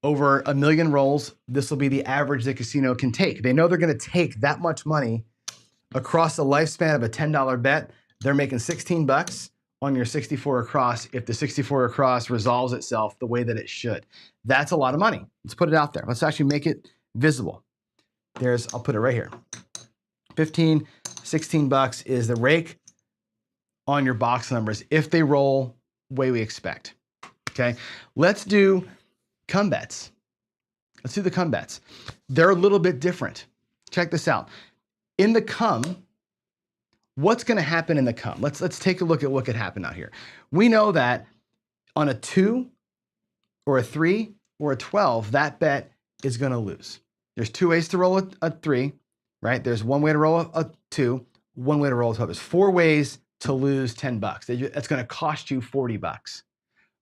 Over 1 million rolls, this will be the average the casino can take. They know they're going to take that much money across the lifespan of a $10 bet. They're making $16 on your 64 across if the 64 across resolves itself the way that it should. That's a lot of money. Let's put it out there. Let's actually make it visible. I'll put it right here. 15, 16 bucks is the rake on your box numbers if they roll the way we expect. Okay, let's do come bets. Let's do the come bets. They're a little bit different. Check this out. In the come, what's going to happen in the come? Let's take a look at what could happen out here. We know that on a 2 or a 3 or a 12, that bet is going to lose. There's two ways to roll a 3, right? There's one way to roll a 2, one way to roll a 12. There's 4 ways to lose 10 bucks. That's going to cost you 40 bucks.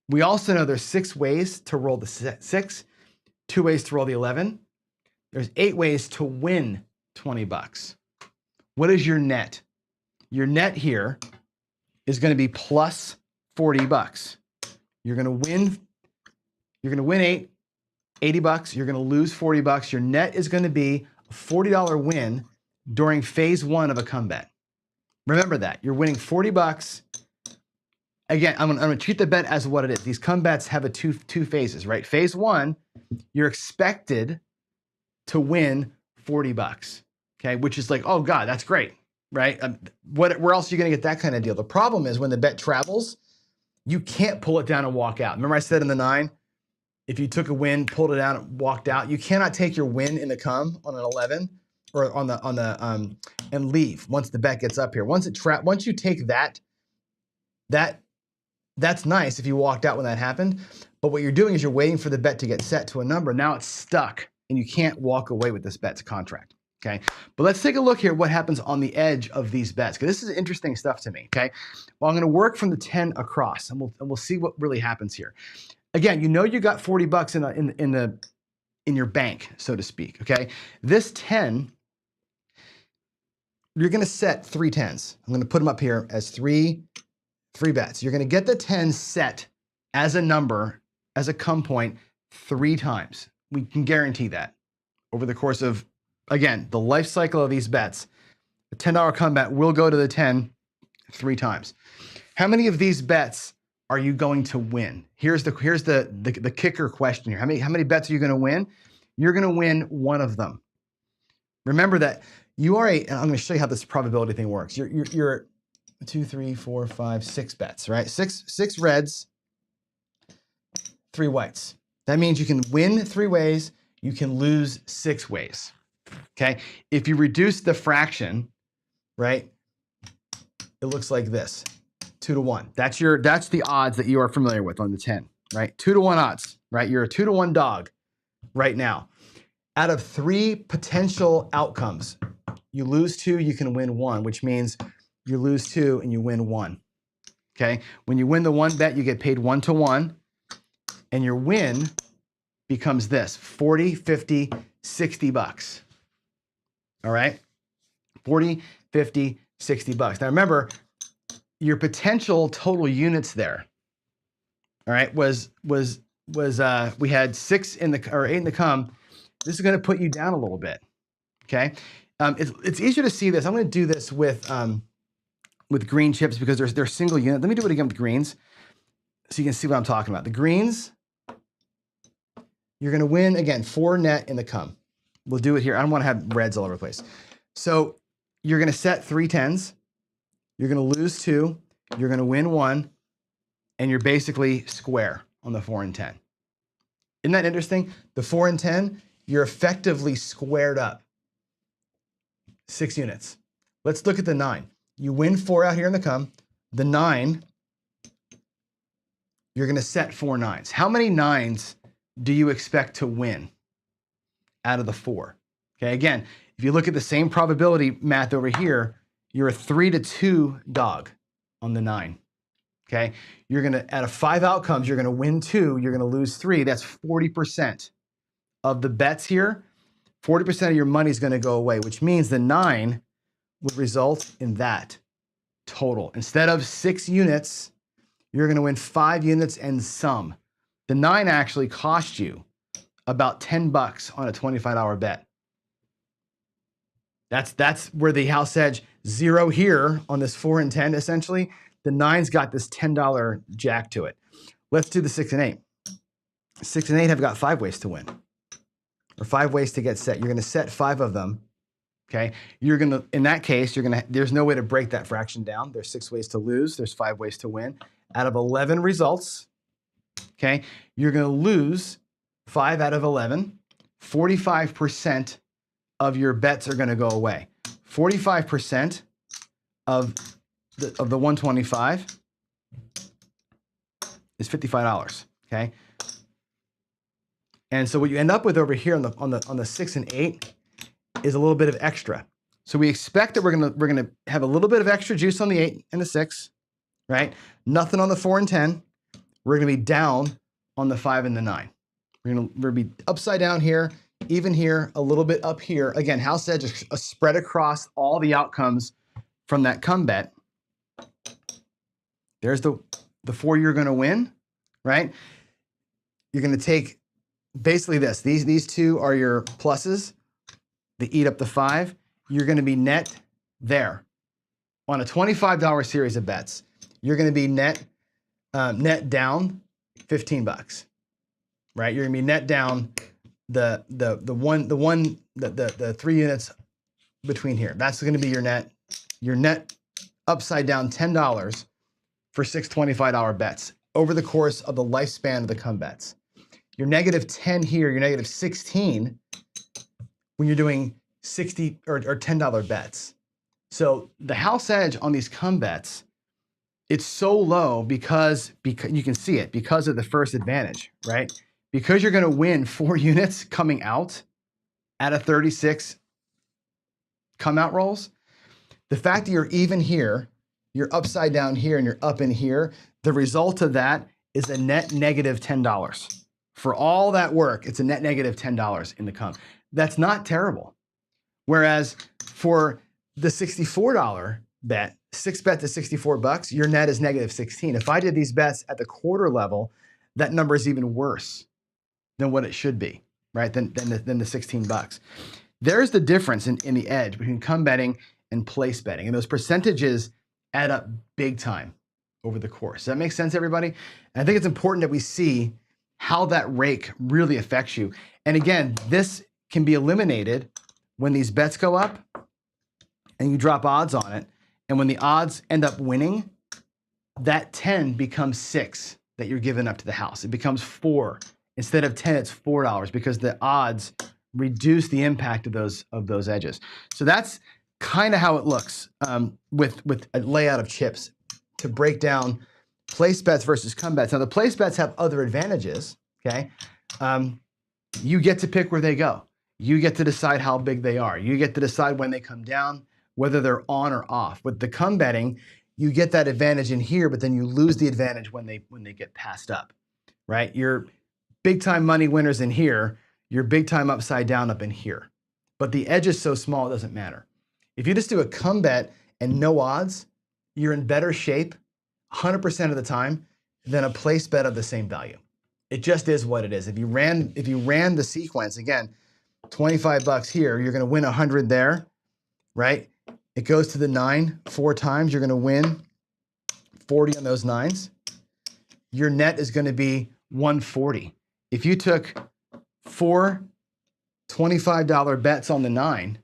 We also know there's 6 ways to roll the 6, 2 ways to roll the 11. There's 8 ways to win 20 bucks. What is your net? Your net here is going to be plus 40 bucks. You're going to win 80 bucks. You're going to lose 40 bucks. Your net is going to be a $40 win during phase 1 of a come bet. Remember that. You're winning 40 bucks. Again, I'm going to treat the bet as what it is. These come bets have two phases, right? Phase 1, you're expected to win 40 bucks, okay? Which is like, oh God, that's great, right? Where else are you going to get that kind of deal? The problem is when the bet travels, you can't pull it down and walk out. Remember I said in the 9, if you took a win, pulled it down, and walked out, you cannot take your win in the come on an 11 or on the and leave once the bet gets up here. Once you take that's nice if you walked out when that happened. But what you're doing is you're waiting for the bet to get set to a number. Now it's stuck and you can't walk away with this bet's contract. Okay, but let's take a look here at what happens on the edge of these bets, because this is interesting stuff to me. Okay, well, I'm going to work from the 10 across, and we'll see what really happens here. Again, you know you got 40 bucks in your bank, so to speak. Okay, this 10, you're going to set 3 10s. I'm going to put them up here as three bets. You're going to get the 10 set as a number, as a come point 3 times. We can guarantee that over the course of, again, the life cycle of these bets. A $10 come bet will go to the 10 3 times. How many of these bets are you going to win? Here's the kicker question here. How many bets are you going to win? You're going to win 1 of them. Remember that you are and I'm going to show you how this probability thing works. You're 2, 3, 4, 5, 6 bets, right? Six reds, 3 whites. That means you can win 3 ways, you can lose 6 ways. Okay? If you reduce the fraction, right, it looks like this. 2 to 1. That's the odds that you are familiar with on the 10, right? 2 to 1 odds, right? You're a 2 to 1 dog right now. Out of 3 potential outcomes, you lose 2, you can win 1, which means you lose 2 and you win 1. Okay? When you win the 1 bet, you get paid 1 to 1, and your win becomes this: 40, 50, 60 bucks. All right? 40, 50, 60 bucks. Now remember, your potential total units there, all right, was we had 6 8 in the come. This is going to put you down a little bit. Okay? It's easier to see this. I'm going to do this with green chips because they're single unit. Let me do it again with greens so you can see what I'm talking about. The greens, you're going to win, again, 4 net in the come. We'll do it here. I don't want to have reds all over the place. So you're going to set 3 10s. You're going to lose 2. You're going to win 1. And you're basically square on the 4 and 10. Isn't that interesting? The 4 and 10, you're effectively squared up. 6 units. Let's look at the 9. You win 4 out here in the come. The 9, you're going to set 4 9s. How many 9s do you expect to win out of the 4? Okay, again, if you look at the same probability math over here, you're a 3 to 2 dog on the 9. Okay, you're going to, out of 5 outcomes, you're going to win 2, you're going to lose 3. That's 40% of the bets here. 40% of your money is going to go away, which means the 9 would result in that total. Instead of 6 units, you're going to win 5 units and some. The 9 actually cost you about 10 bucks on a $25 bet. That's where the house edge 0 here on this 4 and 10, essentially, The 9's got this $10 jack to it. Let's do the 6 and 8. 6 and 8 have got 5 ways to win, or 5 ways to get set. You're going to set 5 of them. Okay. You're going to, in that case, there's no way to break that fraction down. There's 6 ways to lose. There's 5 ways to win. Out of 11 results, okay, you're going to lose 5 out of 11. 45% of your bets are going to go away. 45% of the 125 is $55. Okay. And so what you end up with over here on the 6 and 8 is a little bit of extra. So we expect that we're gonna have a little bit of extra juice on the 8 and the 6, right? Nothing on the 4 and 10. We're gonna be down on the 5 and the 9. We're gonna be upside down here, even here, a little bit up here. Again, house edge is spread across all the outcomes from that come bet. There's the 4 you're gonna win, right? You're gonna take basically this. These 2 are your pluses. They eat up the 5. You're gonna be net there. On a $25 series of bets, you're gonna be net down $15, right? You're gonna be net down the 3 units between here. That's gonna be your net. Your net upside down $10 for 6 $25 bets over the course of the lifespan of the come bets. You're negative 10 here, you're negative 16 when you're doing 60 or $10 bets. So the house edge on these come bets, it's so low because you can see it because of the first advantage, right? Because you're going to win 4 units coming out of 36 come out rolls. The fact that you're even here, you're upside down here, and you're up in here, the result of that is a net negative $10. For all that work, it's a net negative $10 in the come. That's not terrible. Whereas for the $64 bet, 6 bets to $64, your net is negative 16. If I did these bets at the quarter level, that number is even worse than what it should be, right? Than the $16. There's the difference in the edge between come betting and place betting. And those percentages add up big time over the course. Does that make sense, everybody? And I think it's important that we see how that rake really affects you. And again, this can be eliminated when these bets go up and you drop odds on it. And when the odds end up winning, that 10 becomes 6 that you're giving up to the house. It becomes 4. Instead of 10, it's $4 because the odds reduce the impact of those edges. So that's kind of how it looks with a layout of chips to break down place bets versus come bets. Now the place bets have other advantages, okay? You get to pick where they go. You get to decide how big they are. You get to decide when they come down, whether they're on or off. With the come betting, you get that advantage in here, but then you lose the advantage when they get passed up, right? Your big time money winners in here, your big time upside down up in here. But the edge is so small, it doesn't matter. If you just do a come bet and no odds, you're in better shape 100% of the time than a place bet of the same value. It just is what it is. If you ran the sequence, again, $25 here, you're gonna win 100 there, right? It goes to the 9 4 times, you're gonna win 40 on those 9s. Your net is gonna be 140. If you took 4 $25 bets on the 9,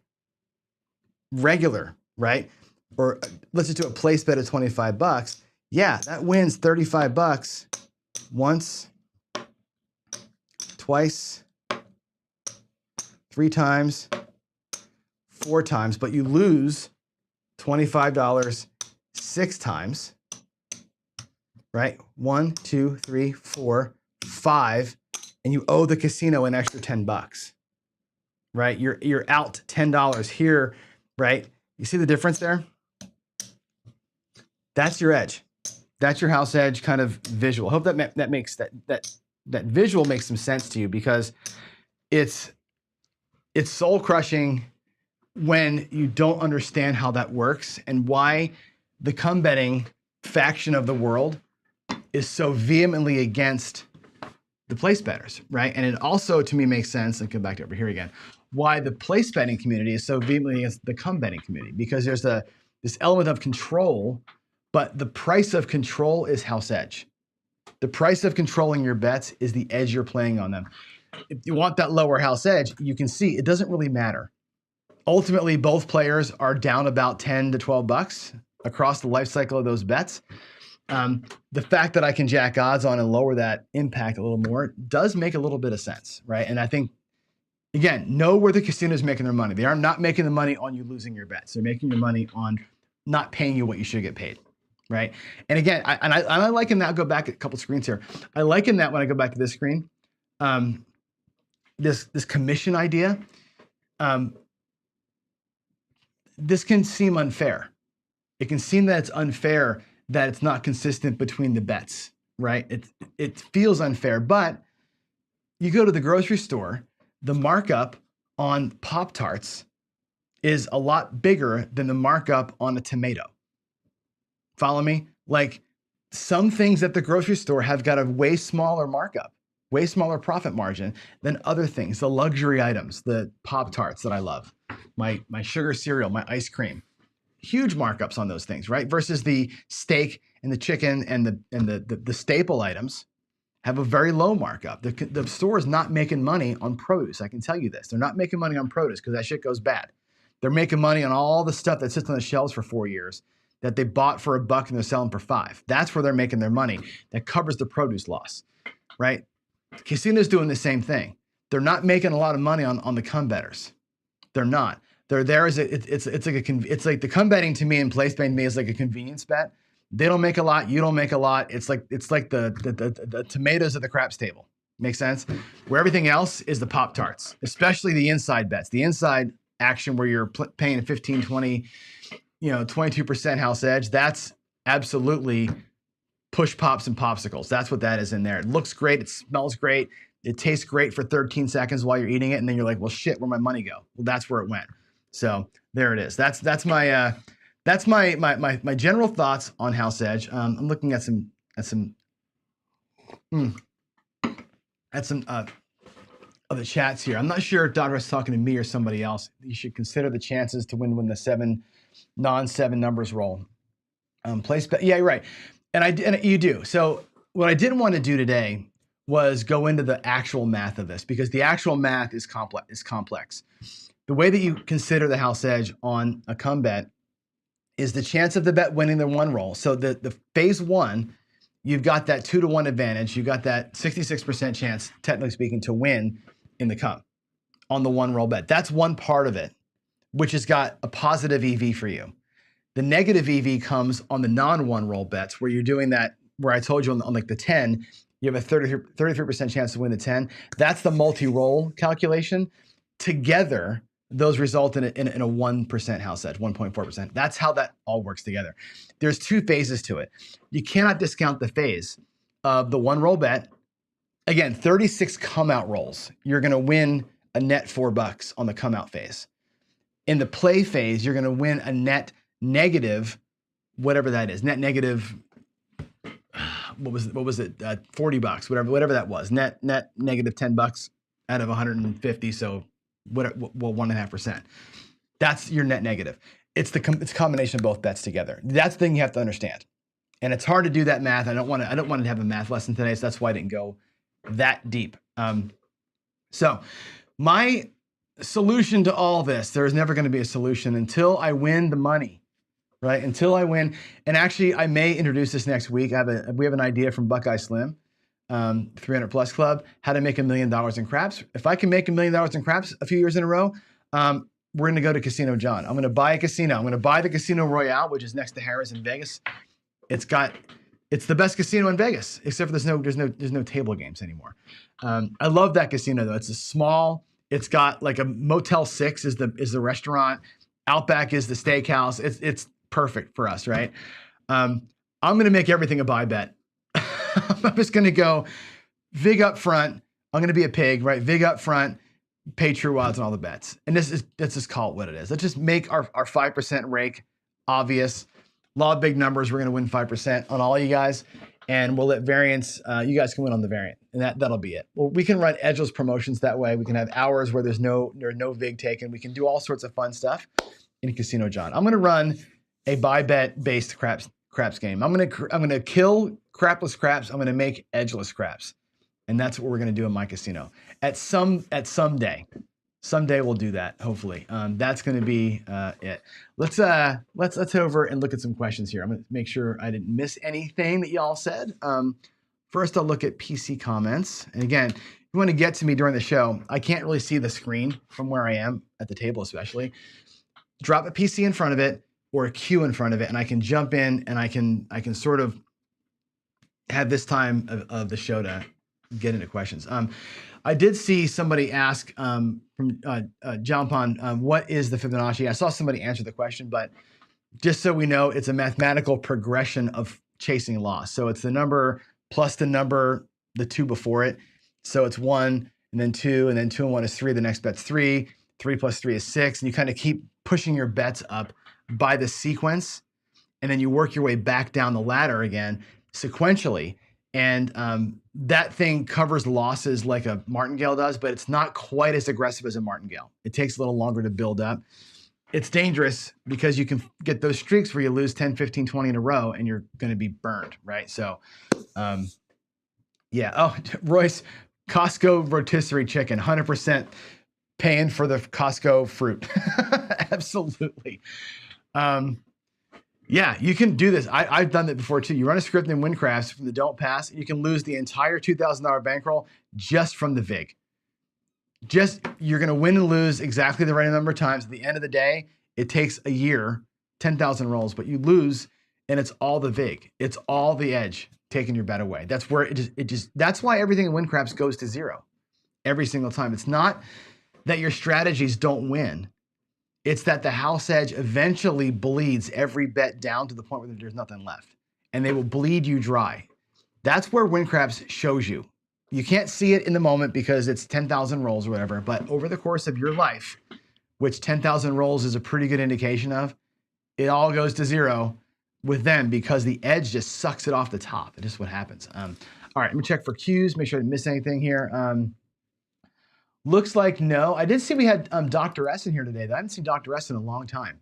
regular, right? Or let's just do a place bet of $25. Yeah, that wins $35 once, twice, 3 times, 4 times, but you lose $25 6 times, right? 1, 2, 3, 4, 5, and you owe the casino an extra $10, right? You're out $10 here, right? You see the difference there? That's your edge. That's your house edge kind of visual. I hope that makes that visual makes some sense to you, because it's soul crushing when you don't understand how that works and why the come betting faction of the world is so vehemently against the place bettors, right? And it also, to me, makes sense, and come back to over here again, why the place betting community is so vehemently against the come betting community, because there's this element of control but the price of control is house edge. The price of controlling your bets is the edge you're playing on them. If you want that lower house edge, you can see it doesn't really matter. Ultimately, both players are down about 10 to 12 bucks across the life cycle of those bets. The fact that I can jack odds on and lower that impact a little more does make a little bit of sense, right? And I think, again, know where the casino is making their money. They are not making the money on you losing your bets. They're making your money on not paying you what you should get paid, right? And again, I liken that. I'll go back a couple screens here. I liken that when I go back to this screen. This commission idea. This can seem unfair. It can seem that it's unfair that it's not consistent between the bets, right? It feels unfair, but you go to the grocery store, the markup on Pop-Tarts is a lot bigger than the markup on a tomato. Follow me? Like, some things at the grocery store have got a way smaller markup, way smaller profit margin than other things, the luxury items, the Pop-Tarts that I love, my sugar cereal, my ice cream. Huge markups on those things, right? Versus the steak and the chicken and the staple items have a very low markup. The store is not making money on produce. I can tell you this. They're not making money on produce because that shit goes bad. They're making money on all the stuff that sits on the shelves for 4 years that they bought for $1 and they're selling for $5. That's where they're making their money. That covers the produce loss, right? Casinos doing the same thing. They're not making a lot of money on the come bettors. They're not. They're there as it's like the come betting to me and place betting to me is like a convenience bet. They don't make a lot, you don't make a lot. It's like the tomatoes at the craps table. Makes sense? Where everything else is the Pop-Tarts, especially the inside bets. The inside action where you're paying 15, 20, 22% house edge. That's absolutely push pops and popsicles. That's what that is in there. It looks great. It smells great. It tastes great for 13 seconds while you're eating it. And then you're like, well, shit, where'd my money go? Well, that's where it went. So there it is. That's my general thoughts on house edge. I'm looking at some other chats here. I'm not sure if Dr. is talking to me or somebody else. You should consider the chances to win when the non-7 numbers roll. Place bet. Yeah, you're right. And you do. So what I didn't want to do today was go into the actual math of this because the actual math is complex. The way that you consider the house edge on a come bet is the chance of the bet winning the one roll. So the phase one, you've got that 2-to-1 advantage. You got that 66% chance, technically speaking, to win in the come on the one roll bet. That's one part of it, which has got a positive EV for you. The negative EV comes on the non-one roll bets where you're doing that, where I told you on like the 10, you have a 33% chance to win the 10. That's the multi-roll calculation. Together, those result in a 1% house edge, 1.4%. That's how that all works together. There's 2 phases to it. You cannot discount the phase of the one roll bet. Again, 36 come out rolls. You're going to win a net $4 on the come out phase. In the play phase, you're going to win a net negative, whatever that is, net negative. What was it? $40, whatever that was. Net negative $10 out of 150. So well, 1.5%. That's your net negative. It's a combination of both bets together. That's the thing you have to understand. And it's hard to do that math. I don't want to have a math lesson today, so that's why I didn't go that deep. So my solution to all this, there is never going to be a solution until I win the money, right? Until I win. And actually, I may introduce this next week. We have an idea from Buckeye Slim, 300 Plus Club, how to make $1 million in craps. If I can make $1 million in craps a few years in a row, we're going to go to Casino John. I'm going to buy a casino. I'm going to buy the Casino Royale, which is next to Harrah's in Vegas. It's the best casino in Vegas, except for there's no table games anymore. I love that casino though. It's a small. It's got like a Motel 6 is the restaurant. Outback is the steakhouse. It's perfect for us, right? I'm going to make everything a buy bet. I'm just going to go vig up front. I'm going to be a pig, right? Vig up front, pay true odds on all the bets. And let's just call it what it is. Let's just make our 5% rake obvious. Law of big numbers. We're going to win 5% on all you guys. And we'll let variance, you guys can win on the variant. And that'll be it. Well, we can run edgeless promotions that way. We can have hours where there's no vig taken. We can do all sorts of fun stuff in Casino John. I'm going to run a buy bet based craps craps game. I'm gonna kill crapless craps. I'm gonna make edgeless craps, and that's what we're gonna do in my casino at some day. Someday we'll do that. Hopefully, that's gonna be it. Let's head over and look at some questions here. I'm gonna make sure I didn't miss anything that y'all said. First, I'll look at PC comments, and again, if you want to get to me during the show, I can't really see the screen from where I am at the table, especially. Drop a PC in front of it or a Q in front of it, and I can jump in and I can sort of have this time of the show to get into questions. I did see somebody ask from John Pond, what is the Fibonacci? I saw somebody answer the question, but just so we know, it's a mathematical progression of chasing loss. So it's the number plus the number, the 2 before it. So it's 1 and then 2, and then 2 and 1 is 3. The next bet's 3. 3 plus 3 is 6. And you kind of keep pushing your bets up by the sequence. And then you work your way back down the ladder again sequentially. And that thing covers losses like a martingale does, but it's not quite as aggressive as a martingale. It takes a little longer to build up. It's dangerous because you can get those streaks where you lose 10, 15, 20 in a row and you're going to be burned, right? So, yeah. Oh, Royce, Costco rotisserie chicken, 100% paying for the Costco fruit. Absolutely. Yeah, you can do this. I've done that before too. You run a script in WinCrafts from the don't pass, you can lose the entire $2,000 bankroll just from the VIG. You're going to win and lose exactly the right number of times. At the end of the day, it takes a year, 10,000 rolls, but you lose and it's all the VIG. It's all the edge taking your bet away. That's where that's why everything in WinCrafts goes to zero every single time. It's not that your strategies don't win. It's that the house edge eventually bleeds every bet down to the point where there's nothing left, and they will bleed you dry. That's where WinCrafts shows you. You can't see it in the moment because it's 10,000 rolls or whatever, but over the course of your life, which 10,000 rolls is a pretty good indication of, it all goes to zero with them because the edge just sucks it off the top. It's just what happens. All right, let me check for cues, make sure I didn't miss anything here. Looks like no. I did see we had Dr. S in here today. I haven't seen Dr. S in a long time,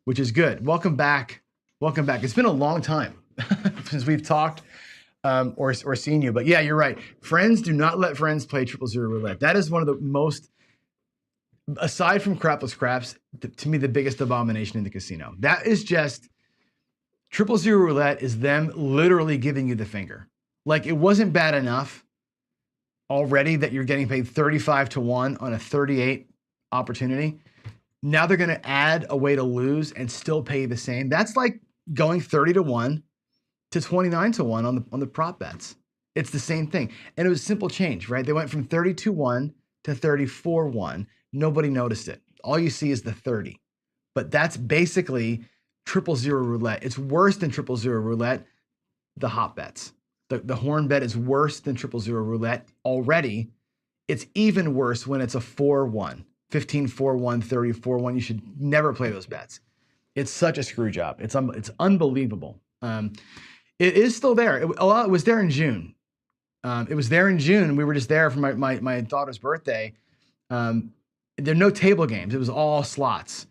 which is good. Welcome back. Welcome back. It's been a long time since we've talked or seen you. But yeah, you're right. Friends, do not let friends play 000 roulette. That is one of the most, aside from crapless craps, to me, the biggest abomination in the casino. That is just, 000 roulette is them literally giving you the finger. Like, it wasn't bad enough already that you're getting paid 35 to 1 on a 38 opportunity. Now they're going to add a way to lose and still pay the same. That's like going 30 to 1 to 29 to 1 on the prop bets. It's the same thing. And it was a simple change, right? They went from 32-1 to 34-1. Nobody noticed it. All you see is the 30. But that's basically 000 roulette. It's worse than 000 roulette, the hot bets. The horn bet is worse than 000 roulette already. It's even worse when it's a 4-1, 15-4-1, 30-4-1. You should never play those bets. It's such a screw job. It's unbelievable. It is still there. It was there in June. It was there in June. We were just there for my daughter's birthday. There are no table games. It was all slots.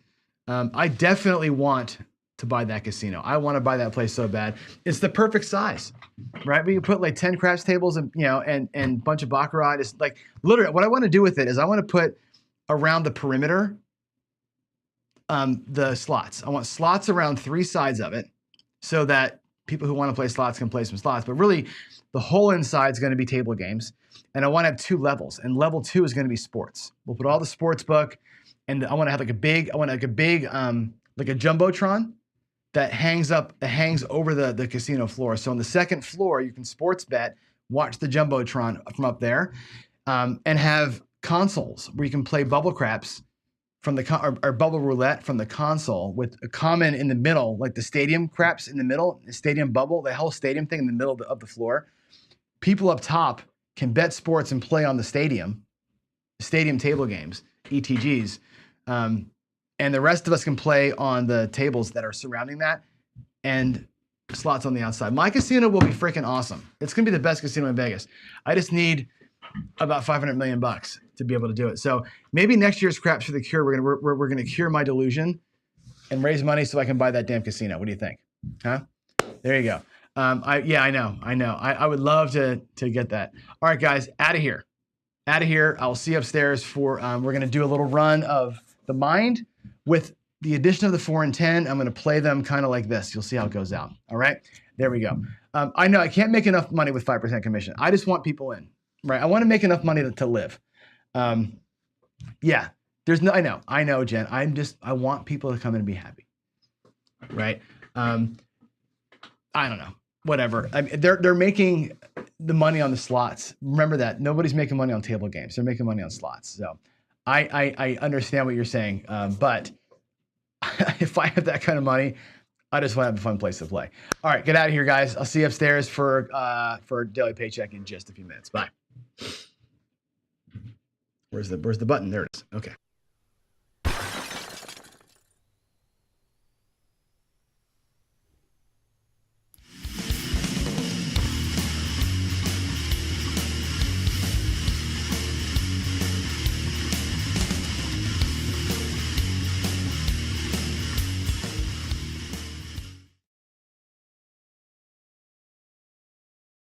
I definitely want to buy that casino. I want to buy that place so bad. It's the perfect size, right? We can put like 10 craps tables and, and a bunch of baccarat. It's like literally what I want to do with it is I want to put around the perimeter, the slots. I want slots around 3 sides of it so that people who want to play slots can play some slots, but really the whole inside is going to be table games. And I want to have 2 levels, and level 2 is going to be sports. We'll put all the sports book, and I want to have like a big Jumbotron that hangs over the casino floor. So on the second floor, you can sports bet, watch the Jumbotron from up there, and have consoles where you can play bubble craps from the or bubble roulette from the console with a common in the middle, like the stadium craps in the middle, the stadium bubble, the whole stadium thing in the middle of the floor. People up top can bet sports and play on the stadium table games, ETGs. And the rest of us can play on the tables that are surrounding that and slots on the outside. My casino will be freaking awesome. It's going to be the best casino in Vegas. I just need about $500 million to be able to do it. So maybe next year's Craps for the Cure, we're going to cure my delusion and raise money so I can buy that damn casino. What do you think? Huh? There you go. Yeah, I know. I would love to get that. All right, guys, out of here. Out of here. I'll see you upstairs for, we're going to do a little run of the mind with the addition of the 4 and 10. I'm going to play them kind of like this. You'll see how it goes out. All right, there we go. I know I can't make enough money with 5% commission. I just want people in, right? I want to make enough money to live. Yeah, there's no, I know, Jen. I want people to come in and be happy, right? I don't know, whatever. I mean, they're making the money on the slots. Remember that nobody's making money on table games. They're making money on slots. So I understand what you're saying, but if I have that kind of money, I just want to have a fun place to play. All right, get out of here, guys. I'll see you upstairs for Daily Paycheck in just a few minutes. Bye. Where's the button? There it is. Okay.